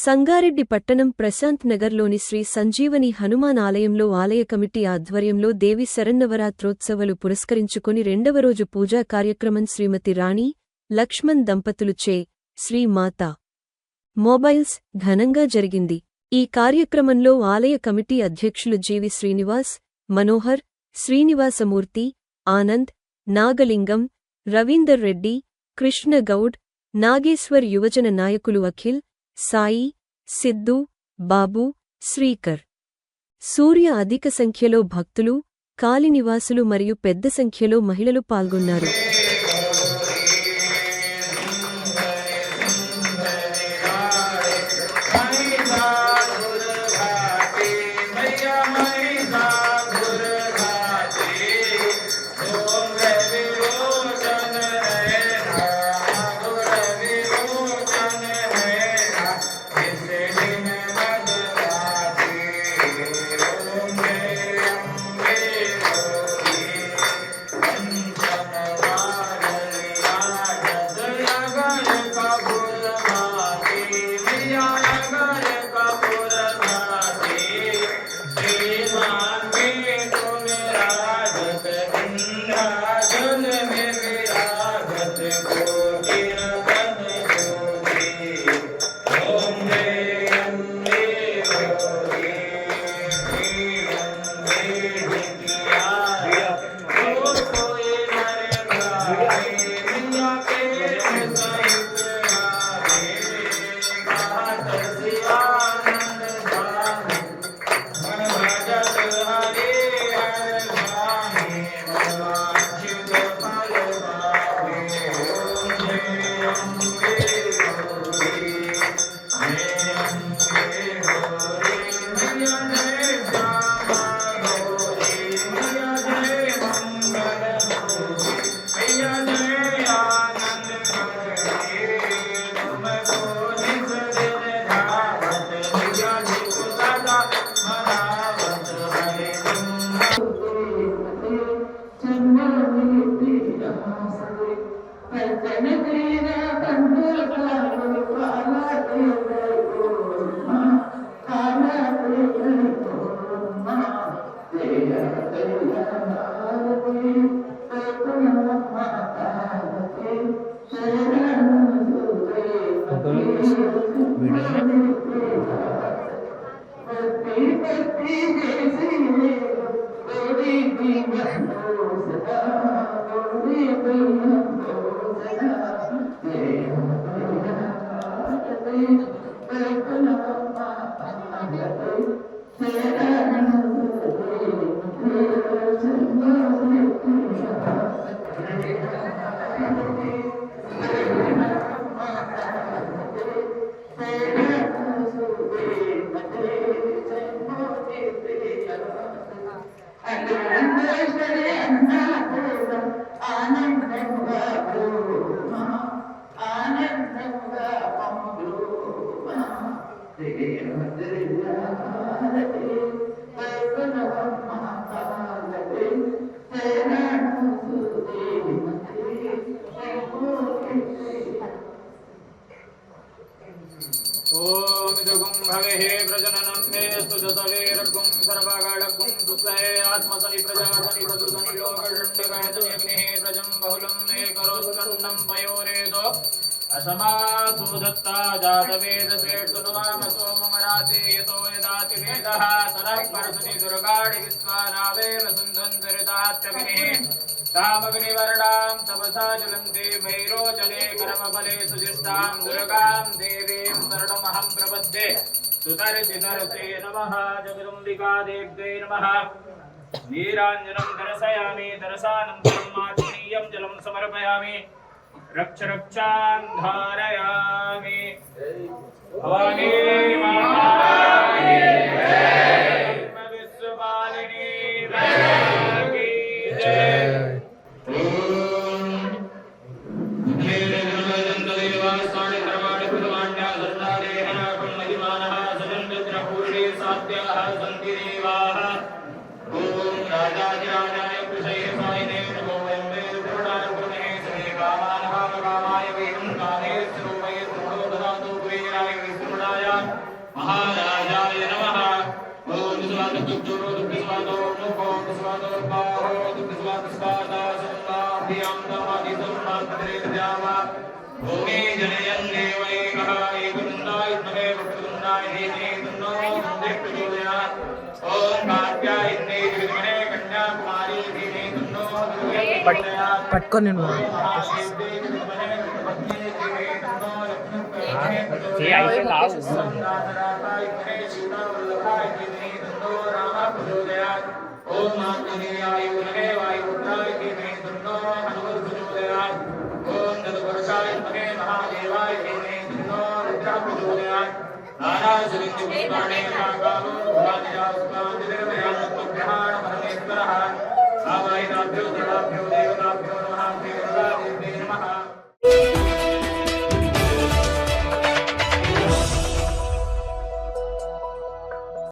సంగారెడ్డి పట్టణం ప్రశాంత్ నగర్లోని శ్రీ సంజీవని హనుమాన్ ఆలయంలో ఆలయ కమిటీ ఆధ్వర్యంలో దేవి శరన్నవరాత్రోత్సవాలు పురస్కరించుకుని రెండవ రోజు పూజా కార్యక్రమం శ్రీమతి రాణి లక్ష్మణ్ దంపతులుచే శ్రీ మాతా మొబైల్స్ ఘనంగా జరిగింది. ఈ కార్యక్రమంలో ఆలయ కమిటీ అధ్యక్షులు జీవి శ్రీనివాస్, మనోహర్, శ్రీనివాసమూర్తి, ఆనంద్, నాగలింగం, రవీందర్ రెడ్డి, కృష్ణగౌడ్, నాగేశ్వర్ యువజన నాయకులు అఖిల్, సాయి, సిద్ధు, బాబు, శ్రీకర్, సూర్య అధిక సంఖ్యలో భక్తులు, కాలనీవాసులు మరియు పెద్ద సంఖ్యలో మహిళలు పాల్గొన్నారు. असमासूदत्ता जातवेदसेतुनुमामसो ममराते यतो यदाति वेदः तदः परसति दुर्गाणि विश्वानावेन सुन्दन्तरितात्यग्निः तामग्निवर्णां तपसा ज्वलन्ति भैरोचने कर्मफले सुजिष्टां दुर्गां देवीं शरणमहं प्रपद्ये सुतर्षितर्षे नमः जगदम्बिका देव्यै नमः नीराञ्जनं दर्शयामि दर्शानन्तरं माचनीयं जलं समर्पयामि रक्ष रक्षान् धारयामि भवानी माता की जय विश्वपालिनी की जय कामाय वेदं काले स्वरूपये द्रोणो ददातु कुबेराय विष्णुनाय धियं दमधिसम्पत्तिर्जावा भूमि जनयन् देवैकः एकवृन्दाय महे भक्तवृन्दाय धीमहि तन्नो नन्दः प्रचोदयात् ॐ कात्यायनी विद्महे कन्याकुमारी धीमहि तन्नो दुर्गे प्रचोदयात् పట్టుకొని నువ్వు महादेवी विद्महे पद्मे धीमहि तन्नो लक्ष्मी प्रचोदयात् ये ऐसे लाओ ओम नारायणाय महे सीतावल्लभाय धीमहि तन्नो रामः प्रचोदयात् ओम आंजनेयाय महे वायुपुत्राय धीमहि तन्नो हनुमत् प्रचोदयात् ओम तत्पुरुषाय महे महादेवाय धीमहि तन्नो रुद्रः प्रचोदयात् नारायणसुरिन्द्रपुष्पाणे काकालो भुवादिजास्मादिर्भयात्मग्रहाण परमेश्वरः आवाहिताभ्यो देवाभ्यो देवताभ्यो